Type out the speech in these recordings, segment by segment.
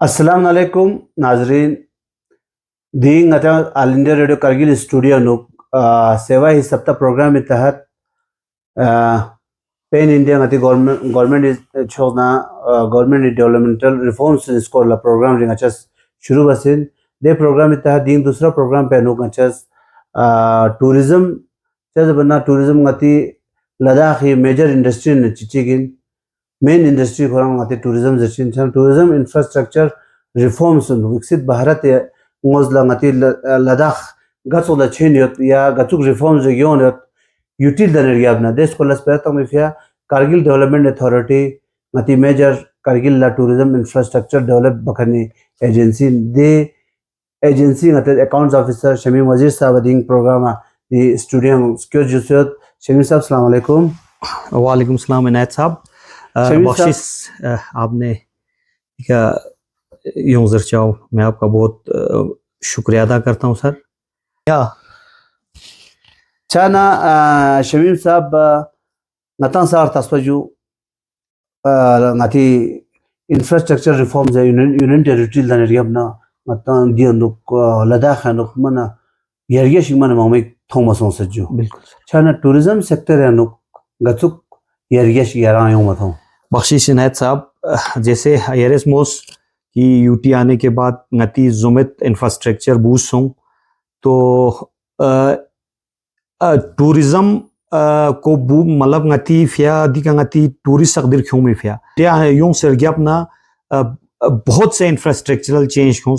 अस्सलाम वालेकुम नाजरीन दी ngata All India Radio Kargil Studio नु सेवा ही सप्ताह प्रोग्राम में तहत पेन इंडिया ngati गवर्नमेंट छोना गवर्नमेंट डेवलपमेंटल रिफॉर्म्स इसको ला प्रोग्राम रिंग अच्छा शुरू बसिन दे प्रोग्राम में तहत दिन दूसरा प्रोग्राम पे नु अच्छा टूरिज्म चेज बना टूरिज्म ngati लद्दाख ही मेजर इंडस्ट्री ने चिचिगिन मेन इंडस्ट्री खोरांग ngati टूरिज्म जचिन tourism infrastructure reforms Viksit Bharat ngozla ngati Ladakh गचोला चेनियत या गचुक रिफॉर्म्स योनत यूटिल दनरियाबना देश को लस्पेरता में फिया Kargil development authority ngati major Kargil ला टूरिज्म इंफ्रास्ट्रक्चर डेवलप बखनी agency ngati accounts officer Shamim Wazir sahab दिंग प्रोग्राम दी स्टूडियो स्क्योर जुसत शमीम साहब अस्सलाम वालेकुम। वालेकुम सलाम इनायत साहब। बख्शिश आपने क्या यूज़र चाहो, मैं आपका बहुत शुक्रिया अदा करता हूँ सर। क्या चाना शमीम साहब नता सार तस्वजु ngati इंफ्रास्ट्रक्चर रिफॉर्म्स है यूनियन टेरिटरी दनरियाबना नता दियंदुक लद्दाख नुक मना यरिया शिमन मामे थोमसों सज्जो बिल्कुल चाना टूरिज्म सेक्टर है नुक गचुक यरिया शियारा आयो मतों। बख्शिश इनायत साहब, जैसे एयरएस मोस की यूटी आने के बाद ngati जुमित इंफ्रास्ट्रक्चर बूस्ट हों तो टूरिज्म को मतलब ngati फिया दिका ngati टूरिस्ट अकदर क्यों में फिया त्या यूं सरगियापना बहुत से इंफ्रास्ट्रक्चरल चेंज हों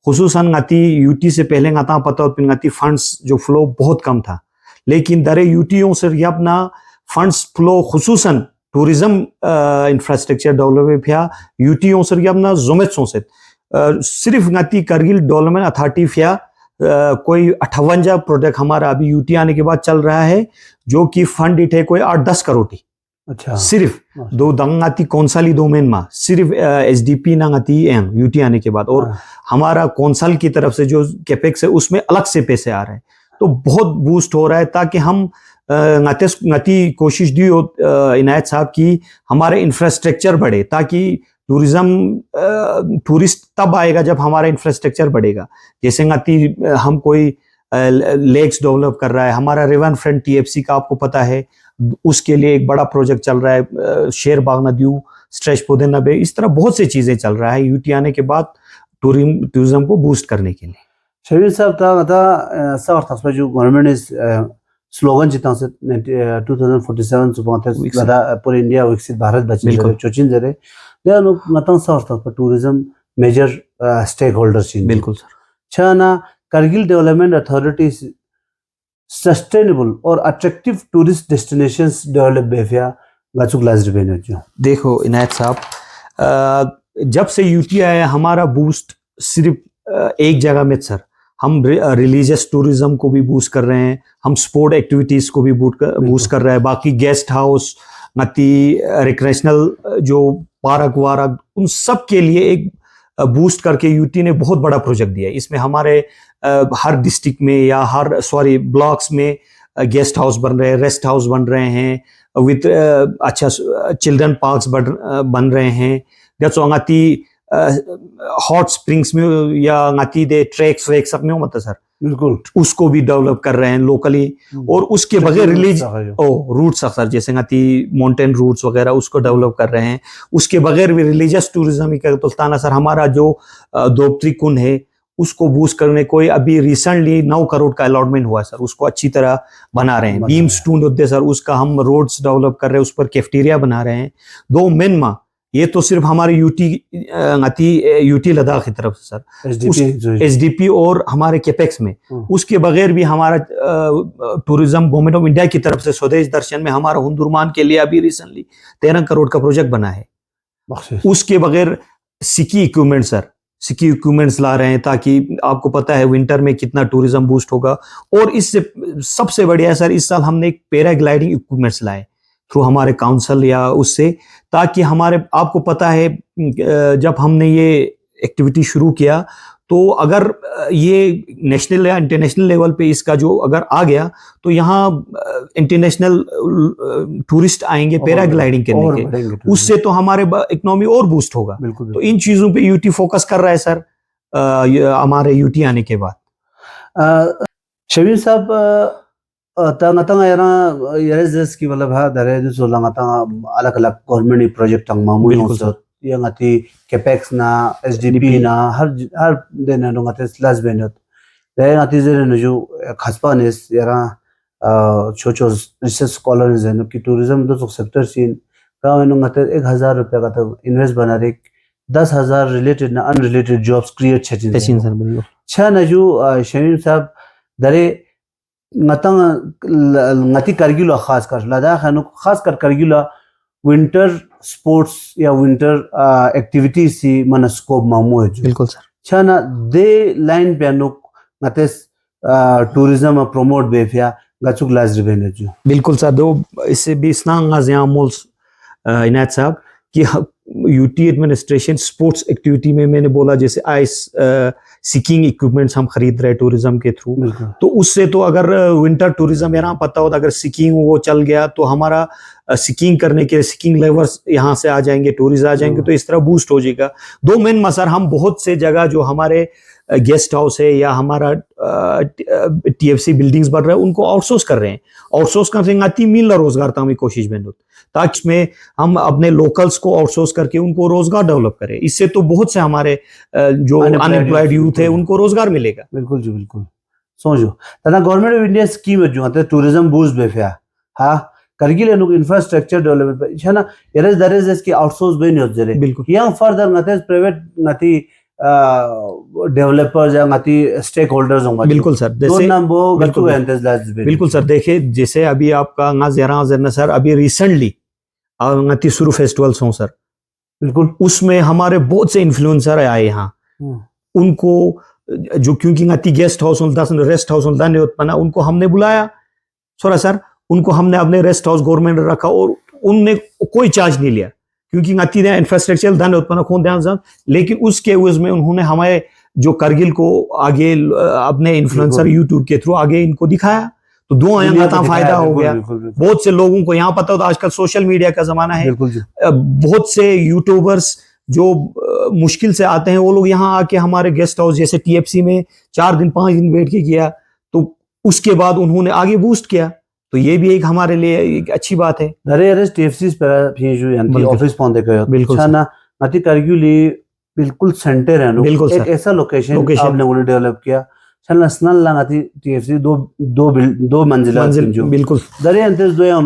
खुसूसन ngati यूटी से पहले ngata पता होता ngati फंड्स जो फ्लो बहुत कम था, लेकिन दरे यूटी यूं सरगियापना फंड्स फ्लो खुसूसन टूरिज्म इंफ्रास्ट्रक्चर डेवलपमेंट फिया यूटी यूं सरगियापना जुमित सोंसेत सिर्फ ngati कारगिल डेवलपमेंट अथॉरिटी फिया कोई 58 प्रोजेक्ट हमारा अभी यूटी आने के बाद चल रहा है जो कि फंड इट है कोई 8-10 करोड़। अच्छा सिर्फ दो दंगाती कौंसली डोमेन में सिर्फ एसडीपी नांगाती यूटी आने के बाद, और हमारा कौंसल की तरफ से जो कैपेक्स है उसमें अलग से पैसे आ रहे हैं, तो बहुत बूस्ट हो रहा है ताकि हम ngati कोशिश दी हो इनायत साहब की हमारे इंफ्रास्ट्रक्चर बढ़े ताकि टूरिस्ट तब आएगा जब हमारा इंफ्रास्ट्रक्चर बढ़ेगा। जैसे ngati हम कोई लेक्स डेवलप कर रहा है, हमारा रिवर फ्रंट टीएफसी का आपको पता है, उसके लिए एक बड़ा प्रोजेक्ट चल रहा है शेर बाग नदियों स्ट्रेच पौधे नबे, इस तरह बहुत सी चीजें चल रहा है यूटी आने के बाद टूरिज्म को बूस्ट करने के लिए। शमीम साहब था सर तस्वजु गवर्नमेंट इज स्लोगन जितना से 2047 सुबह पूरे इंडिया विकसित भारत बचे चोचिन जरे दे नु नता सर तक टूरिज्म मेजर स्टेक होल्डर्स इन बिल्कुल सर छाना कारगिल डेवलपमेंट अथॉरिटी सस्टेनेबल और अट्रैक्टिव टूरिस्ट डेस्टिनेशंस डेवलप बेफिया गचुक लाजर बेने जो। देखो इनायत साहब, जब से यूटी आया हमारा बूस्ट सिर्फ एक जगह में सर, हम रिलीजियस टूरिज्म को भी बूस्ट कर रहे हैं, हम स्पोर्ट एक्टिविटीज को भी बूस्ट कर रहे हैं, बाकी गेस्ट हाउस ngati रिक्रेशनल जो पार्क वारक उन सब के लिए एक बूस्ट करके यूटी ने बहुत बड़ा प्रोजेक्ट दिया है। इसमें हमारे हर डिस्ट्रिक्ट में या हर ब्लॉक्स में गेस्ट हाउस बन रहे हैं, रेस्ट हाउस बन रहे हैं, विद अच्छा चिल्ड्रन पार्क्स बन रहे हैं, ngati हॉट स्प्रिंग्स में या ngati दे ट्रैक्स वेक्स सब में मतलब सर बिल्कुल उसको भी डेवलप कर रहे हैं लोकली, और उसके बगैर रिलीज रूट्स सर जैसे ngati माउंटेन रूट्स वगैरह उसको डेवलप कर रहे हैं, उसके बगैर भी रिलीजियस टूरिज्म ही करते तो सर हमारा जो दोपत्री कुंड है उसको बूस्ट करने कोई अभी रिसेंटली 9 करोड़ का अलॉटमेंट हुआ है सर, उसको अच्छी तरह बना रहे हैं। बीम स्टून होते सर उसका हम रोड्स डेवलप कर रहे हैं, उस पर कैफेटेरिया बना रहे हैं। दो मेन माह ये तो सिर्फ हमारे यूटी लद्दाख की तरफ से सर एसडीपी और हमारे कैपेक्स में, उसके बगैर भी हमारा टूरिज्म गवर्नमेंट ऑफ इंडिया की तरफ से स्वदेश दर्शन में हमारा हुंदुरमान के लिए अभी रिसेंटली 13 करोड़ का प्रोजेक्ट बना है। उसके बगैर सिकी इक्विपमेंट सर, सिकी इक्विपमेंट्स ला रहे हैं ताकि आपको पता है विंटर में कितना टूरिज्म बूस्ट होगा, और इससे सबसे बढ़िया सर इस साल हमने एक पैराग्लाइडिंग इक्विपमेंट्स लाए थ्रू हमारे काउंसिल या उससे, ताकि हमारे आपको पता है जब हमने ये एक्टिविटी शुरू किया तो अगर ये नेशनल या इंटरनेशनल लेवल पे इसका जो अगर आ गया तो यहाँ इंटरनेशनल टूरिस्ट आएंगे पैराग्लाइडिंग करने के, उससे तो हमारे इकोनॉमी और बूस्ट होगा। बिल्कुल तो इन चीजों पे यूटी फोकस कर रहा है सर हमारे यूटी आने के बाद। शबीर साहब तंग तंग यारा जस की मतलब हा दरे जो सोलंग तंग अलग अलग गवर्नमेंट प्रोजेक्ट तंग मामू बिल्कुल yang ati capex na SDP na har dena no ngate slash benot de ngati zere no jo khaspa nes yara chocho research scholars है कि tourism दो sector sin का no ngate 1000 रुपया का तो invest बना रे 10,000 related ना unrelated jobs create छचिन सर बिल्कुल छा न जो शमीम साहब दरे ngatang ngati kargilo खास कर लद्दाख है नो खास कर kargilo विंटर स्पोर्ट्स या विंटर एक्टिविटीज सी मन स्कोप मामू है बिल्कुल सर छाना दे लाइन पे अनुक नतेस टूरिज्म प्रमोट बेफिया गचुक लाज रिवेने जो बिल्कुल सर दो इससे भी स्नांगा ज़यामुल्स इनायत साहब कि यूटी एडमिनिस्ट्रेशन स्पोर्ट्स एक्टिविटी में मैंने बोला जैसे आइस स्कीइंग इक्विपमेंट्स हम खरीद रहे टूरिज्म के थ्रू, तो उससे तो अगर विंटर टूरिज्म यहाँ पता हो तो अगर स्कीइंग वो चल गया तो हमारा स्कीइंग करने के स्कीइंग लेवर्स यहाँ से आ जाएंगे, टूरिस्ट आ जाएंगे, तो इस तरह बूस्ट हो जाएगा। दो मेन मसर हम बहुत से जगह जो हमारे गेस्ट हाउस है या हमारा टीएफसी बिल्डिंग्स बन रहे हैं उनको आउटसोर्स कर रहे हैं, आउटसोर्स करने आती मिल रोजगार तक कोशिश में ताकि इसमें हम अपने लोकल्स को आउटसोर्स करके उनको रोजगार डेवलप करें। इससे तो बहुत से हमारे जो अनएम्प्लॉयड यूथ है उनको रोजगार मिलेगा। बिल्कुल जी बिल्कुल सोचो तना गवर्नमेंट ऑफ इंडिया स्कीम जो आते टूरिज्म बूस्ट बेफिया हाँ करगिल नुक इंफ्रास्ट्रक्चर डेवलपमेंट है ना यरस दरेज इसकी आउटसोर्स बे नहीं होते बिल्कुल यंग फर्दर नते प्राइवेट नती डेवलपर्स या नती स्टेक होल्डर्स होंगे। बिल्कुल सर जैसे बिल्कुल सर देखिए जैसे अभी आपका ना सर अभी रिसेंटली ngati सुरु फेस्टिवल्स हों सर, बिल्कुल उसमें हमारे बहुत से इन्फ्लुएंसर आए यहाँ, उनको जो क्योंकि ngati guest house rest house उनको हमने बुलाया सोरा सर, उनको हमने अपने रेस्ट हाउस गवर्नमेंट रखा और उनने कोई चार्ज नहीं लिया क्योंकि ngati ने इंफ्रास्ट्रक्चर दान उत्पन्न खोन ध्यान, लेकिन उसके उसमें उन्होंने हमारे जो करगिल को आगे अपने इन्फ्लुएंसर यूट्यूब के थ्रू आगे इनको दिखाया, तो दो आया फायदा हो गया। बहुत से लोगों को यहाँ पता होता आजकल सोशल मीडिया का जमाना है, बहुत से यूट्यूबर्स जो मुश्किल से आते हैं वो लोग यहाँ आके हमारे गेस्ट हाउस जैसे टीएफसी में 4 दिन 5 दिन बैठ के किया, तो उसके बाद उन्होंने आगे बूस्ट किया, तो ये भी एक हमारे लिए एक अच्छी बात है। अरे अरे टीएफसी पर ऑफिस पहुंचे गए बिल्कुल ना नती करगिली बिल्कुल सेंटर है, बिल्कुल एक ऐसा लोकेशन आपने उन्हें डेवलप किया नैशनल लगाती टीएफसी दो मंजिला बिल्कुल दरे अंतस दो या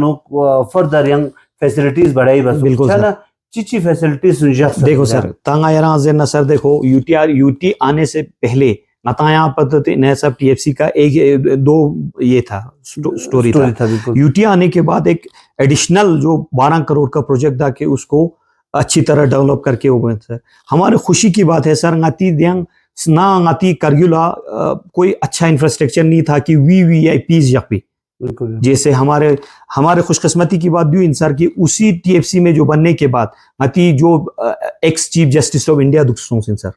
फर्दर यंग फैसिलिटीज बढ़ाई बस बिल्कुल ना चिची फैसिलिटीज देखो सर तांगा यारा ना सर देखो यूटी आने से पहले नताया पद्धति नया सब टीएफसी का एक दो ये था स्टोरी था। यूटी आने के बाद एक एडिशनल जो 12 करोड़ का प्रोजेक्ट था कि उसको अच्छी तरह डेवलप करके वो सर हमारे खुशी की बात है सर ngati दियांग ना ngati करगिला कोई अच्छा इंफ्रास्ट्रक्चर नहीं था कि वीआईपीज यहाँ पे जैसे हमारे खुशकिस्मती की बात भी इन सर की उसी टीएफसी में जो बनने के बाद ngati जो ex chief justice of India दुखसों सिंह सर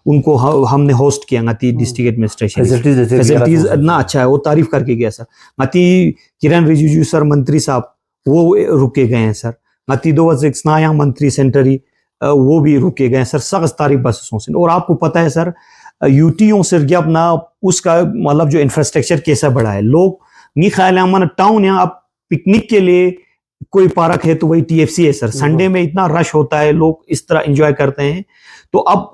उनको हमने होस्ट किया ngati डिस्ट्रिक्ट एडमिनिस्ट्रेशन फैसिलिटीज इतना अच्छा है, वो तारीफ करके गया सर। ngati किरण रिजिजू सर मंत्री साहब वो रुके गए हैं सर, ngati 2006 नया मंत्री सेंटरी वो भी रुके गए सर, सख्त तारीफ बसों से। और आपको पता है सर यूटीओ से अपना उसका मतलब जो इंफ्रास्ट्रक्चर कैसा बड़ा है, लोग नहीं ख्याल है टाउन यहाँ आप पिकनिक के लिए कोई पार्क है तो वही टीएफसी है सर, संडे में इतना रश होता है, लोग इस तरह एंजॉय करते हैं। तो अब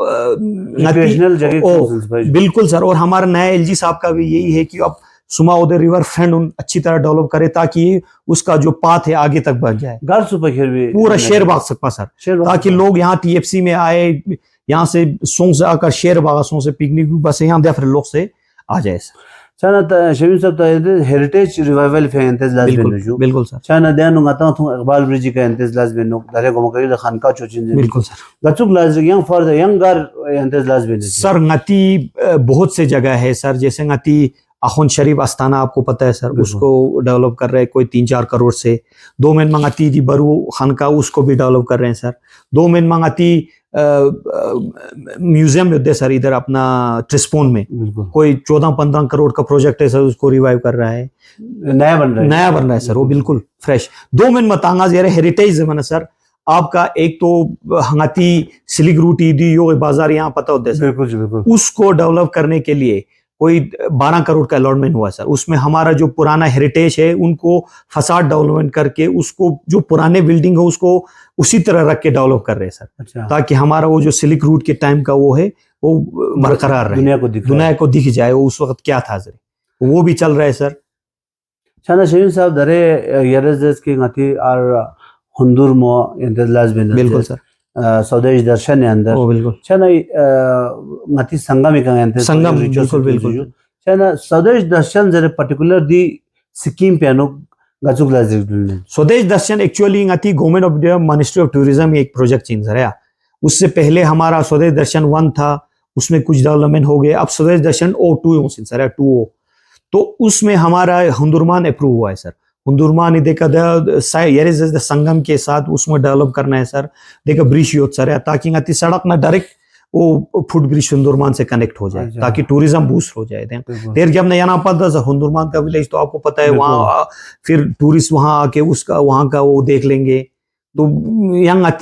बिल्कुल सर, और हमारा नया एलजी साहब का भी यही है कि अब सुमा उदय रिवर फ्रंट अच्छी तरह डेवलप करे ताकि उसका जो पाथ है आगे तक बढ़ जाए, पूरा शेर बाग सकता सर, ताकि लोग यहाँ टीएफसी में आए, यहाँ से सोंग से आकर शेर बाग सोंग से पिकनिक बस यहाँ देख लोग से आ जाए सर। चाना शमीम साहब तो हेरिटेज रिवाइवल फे इंतजाज बेनो बिल्कुल सर। चाना देनु गाता थु इकबाल ब्रिज का इंतजाज बेनो दारे गोम करी खानका चोचिन बिल्कुल सर। गचुक लाज यंग फॉर द यंग गार इंतजाज बेनो सर ngati बहुत से जगह है सर, जैसे ngati अखुन शरीफ आस्थाना आपको पता है सर, उसको डेवलप कर रहे हैं कोई 3-4 करोड़ से। 2 मेन मंगाती दी बरू खानका उसको भी डेवलप कर रहे हैं सर। 2 मेन मंगाती म्यूजियम होते सर इधर अपना ट्रिस्पोन में बिल्कुल कोई 14-15 करोड़ का प्रोजेक्ट है सर, उसको रिवाइव कर रहा है, नया बन रहा है, नया बन रहा है सर, वो बिल्कुल फ्रेश। 2 मिनट मतांगा जरा हेरिटेज है सर आपका, एक तो हंगाती सिलिक रूट ईदी यो बाजार यहाँ पता होता है सर, बिल्कुल जी बिल्कुल, उसको डेवलप करने के लिए कोई 12 करोड़ का अलॉटमेंट हुआ सर। उसमें हमारा जो पुराना हेरिटेज है उनको फसाड डेवलपमेंट करके उसको जो पुराने बिल्डिंग है उसको उसी तरह रख के डेवलप कर रहे हैं सर, अच्छा ताकि हमारा वो जो सिलिक रूट के टाइम का वो है वो बरकरार रहे, दुनिया को दिख जाए वो उस वक्त क्या था सर, वो भी चल रहा है sir. Chana Shirin Sahab dare yeres ki ngati ar hundur mo yente lazbin बिल्कुल सर, स्वदेश दर्शन है अंदर ओ बिल्कुल चना ngati संगम का यente संगम बिल्कुल बिल्कुल चना स्वदेश दर्शन जरे पर्टिकुलर दी सिक्किम पे अनु गजुक लाजिक Swadesh Darshan actually ngati government of India ministry of tourism एक प्रोजेक्ट चीन सर, उससे पहले हमारा स्वदेश दर्शन 1 था, उसमें कुछ डेवलपमेंट हो गए, अब स्वदेश दर्शन O2 सर 2O, तो उसमें हमारा हुंदुरमान अप्रूव हुआ है सर। हुंदुरमान देखा द संगम के साथ उसमें डेवलप करना है सर, देखा ब्रिज यूथ सर, ताकि ngati सड़क ना डायरेक्ट वो फुट ब्रिज हुंदुरमान से कनेक्ट हो जाए, ताकि टूरिज्म बूस्ट हो जाए। देर जब मैं यहाँ पर था हुंदुरमान का विलेज तो आपको पता है, वहाँ फिर टूरिस्ट वहाँ आके उसका वहाँ का वो देख लेंगे, तो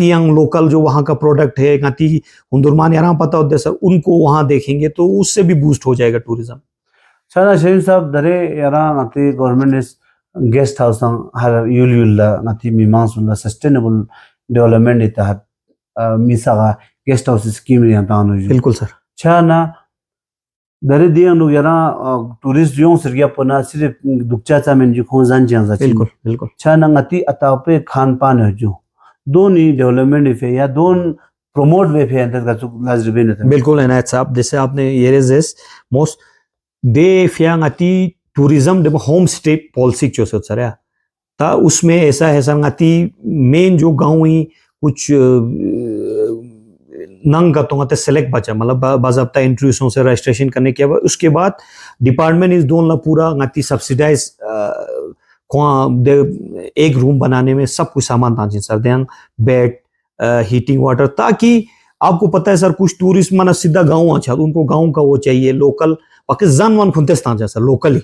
यंग लोकल जो वहाँ का प्रोडक्ट है ngati हुंदुरमान यहाँ पता होता है सर, उनको वहाँ देखेंगे तो उससे भी बूस्ट हो जाएगा tourism. Chana Shirin Sahab dare yara ngati government is guest house ang har yulla ngati mimans unda sustainable development itahat misaga guest house scheme ri antanu बिल्कुल sir, chana dare diang nu yara tourist yung sirya pona sirf dukcha cha men ji khonzan jang za बिल्कुल बिल्कुल chana ngati atape khan pan ho jo doni development ife ya don promote ve fe अंदर गचुक लाजरिबे न बिल्कुल है ना साहब, जैसे आपने ये रेजेस मोस्ट दे फियांगती टूरिज्म दे होम स्टे पॉलिसी जो सर है, ता उसमें ऐसा है सर ngati मेन जो गांव ही कुछ नंग का तो सेलेक्ट बचा, मतलब बाज़ाब्ता इंट्रोड्यूसों से रजिस्ट्रेशन करने के बाद उसके बाद डिपार्टमेंट इस दोनों पूरा ngati सब्सिडाइज एक रूम बनाने में सब कुछ सामान था सर, दें बेड हीटिंग वाटर, ताकि आपको पता है सर कुछ टूरिस्ट माना सीधा गांव अच्छा उनको गांव का वो चाहिए लोकल, बाकी जन वन खुनते स्थान सर लोकली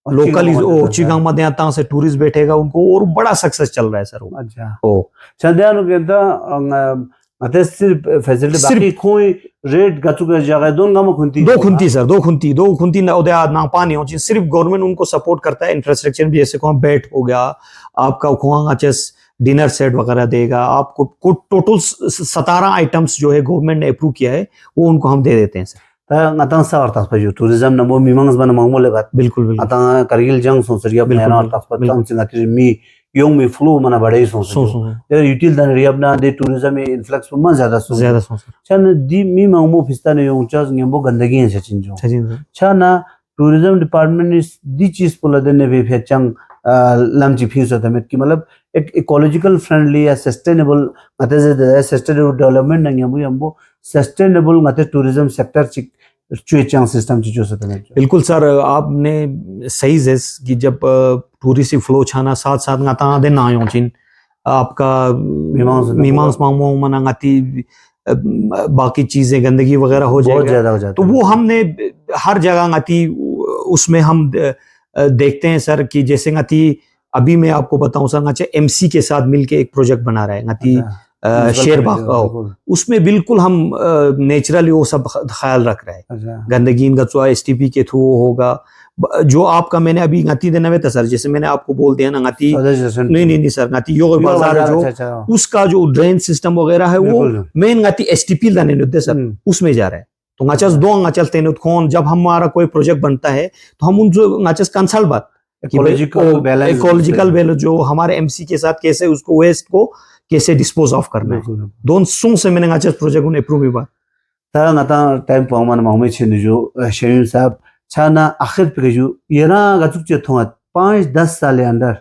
ओ चिगांग में आता से टूरिस्ट बैठेगा उनको, और बड़ा सक्सेस चल रहा है सर वो। अच्छा ओ चंद्यानु केता मते सिर्फ फैसिलिटी बाकी कोई रेट गचुक जगह दो खुंती ना उदय ना पानी हो, सिर्फ गवर्नमेंट उनको सपोर्ट करता है इंफ्रास्ट्रक्चर भी, जैसे कौन बेड हो गया आपका खुआंगा चेस डिनर सेट वगैरह देगा आपको, टोटल 17 आइटम्स जो है गवर्नमेंट ने अप्रूव किया है वो उनको हम दे देते हैं sir. ngata sa artas pa tourism na mo mimangs bana mangmo legat बिल्कुल बिल्कुल ata kargil jang so seriya बिल्कुल, na artas pa tam singa tri mi yong mi flu mana badai so there util dan riab na de tourism e influx ma zyada so chan di mi mangmo phista ne yong chas ngembo gandagi se chinjo chana tourism department is di cheez pola de ne ve chang lamji future tamet ki matlab एक ecological friendly या sustainable ngate जे sustainable development नंगे हमबो sustainable ngate tourism sector चिक चुएचांग system चीजों से तने बिल्कुल sir, आपने सही है कि जब टूरिस्ट फ्लो छाना साथ साथ ngata दे ना यो चिन आपका मीमांस मांगो मना ngati बाकी चीजें गंदगी वगैरह हो बहुत ज्यादा हो जाता तो वो हमने हर जगह ngati उसमें हम देखते हैं सर कि जैसे ngati अभी मैं आपको बताऊं सर ngati एमसी के साथ मिलके एक प्रोजेक्ट बना रहा है ngati शेरबाग, उसमें बिल्कुल हम नेचुरली वो सब ख्याल रख रहे हैं, गंदगी का चुआ एसटीपी के थ्रू होगा जो आपका मैंने अभी ngati देना में था सर, जैसे मैंने आपको बोल दिया ना ngati नहीं सर ngati यो बाजार जो उसका जो ड्रेन सिस्टम वगैरह है वो मेन ngati एसटीपी लाने होते सर उसमें जा रहा है। तो ngachas दो ngachal तेनुत खोन जब हमारा कोई प्रोजेक्ट बनता है तो हम उन जो ngachas कंसल्ट बात इकोलॉजिकल बैलेंस जो हमारे एमसी के साथ कैसे उसको वेस्ट को कैसे डिस्पोज ऑफ करना है, दोनों से मैंने ngachas प्रोजेक्ट उन्हें अप्रूव हुआ ता ngata टाइम पावन मामे छिन जो शेरिन साहब छाना आखिर पे जो येरा गचुक चे थोत 5-10 साल के अंदर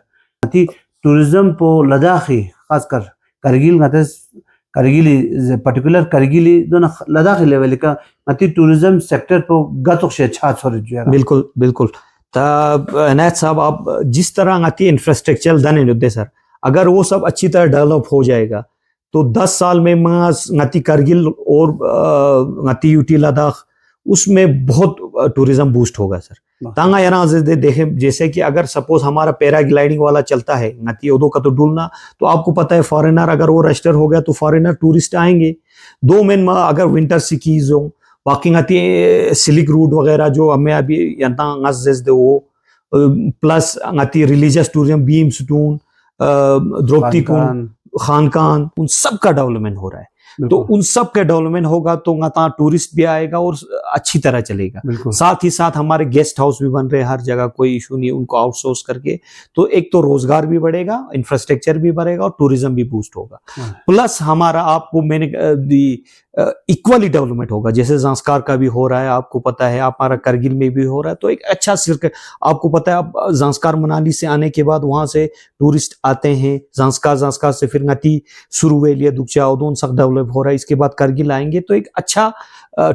ngati टूरिज्म पो लद्दाखी खासकर करगिल ngate करगिली पर्टिकुलर करगिली दोन लद्दाखी लेवल का ngati टूरिज्म सेक्टर पो गचुक से छा छोड़ जो बिल्कुल बिल्कुल ता अनायत साहब आप जिस तरह ngati इंफ्रास्ट्रक्चर दने होते सर, अगर वो सब अच्छी तरह डेवलप हो जाएगा तो 10 साल में मास ngati करगिल और ngati यूटी लद्दाख उसमें बहुत टूरिज्म बूस्ट होगा सर। तांगा यहाँ से देखे जैसे कि अगर सपोज हमारा पैराग्लाइडिंग वाला चलता है ngati ओदो का तो डुलना, तो आपको पता है फॉरेनर अगर वो रजिस्टर हो गया तो फॉरेनर टूरिस्ट आएंगे। 2 महीने अगर विंटर सिकीज हो बाकी ngati सिलिक रूट वगैरह जो हमें अभी यहाँ ngaz दे वो प्लस ngati रिलीजियस टूरिज्म बीम स्टून द्रौपदी कुंड खानकान उन सब का डेवलपमेंट हो रहा है। तो उन सब का डेवलपमेंट होगा तो वहाँ टूरिस्ट भी आएगा और अच्छी तरह चलेगा। साथ ही साथ हमारे गेस्ट हाउस भी बन रहे हैं हर जगह, कोई इशू नहीं है उनको आउटसोर्स करके। तो एक तो रोजगार भी बढ़ेगा, इंफ्रास्ट्रक्चर भी बढ़ेगा और टूरिज्म भी बूस्ट होगा। प्लस हमारा आपको मैंने इक्वली डेवलपमेंट होगा, जैसे ज़ांस्कार का भी हो रहा है, आपको पता है हमारा करगिल में भी हो रहा है। तो एक अच्छा सिर्क आपको पता है, आप ज़ांस्कार मनाली से आने के बाद वहां से टूरिस्ट आते हैं ज़ांस्कार से फिर ngati सुरुवेलिया दुक्चा ओदोन सब डेवलप हो रहा है। इसके बाद करगिल आएंगे तो एक अच्छा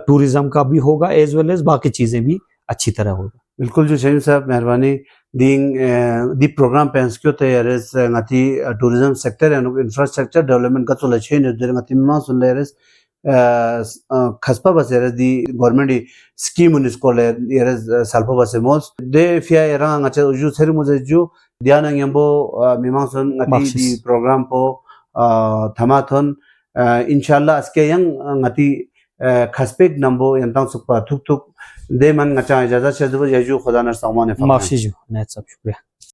टूरिज्म का भी होगा एज वेल एज बाकी चीजें भी अच्छी तरह होगा। बिल्कुल जो शहीन साहब मेहरबानी दी प्रोग्राम पेंस क्यों यारेस ngati tourism sector and infrastructure development का तो लक्ष्य है जो ngati मा सुन यारेस खसपा बस यारेस दी गवर्नमेंट स्कीम उनिस्को यारेस साल्पा बस मोस दे फिया यारा ngacha उजु सेरी मुझे जो ध्यान यंबो मिमा सुन ngati दी प्रोग्राम पो थमाथन इंशाल्लाह अस्के यंग ngati खसपेक नंबो यंतांग सुपा थुक थुक दे मन ngacha इजाजत से दो यजु खुदा नर सामान है। माफी जो नेट सब शुक्रिया।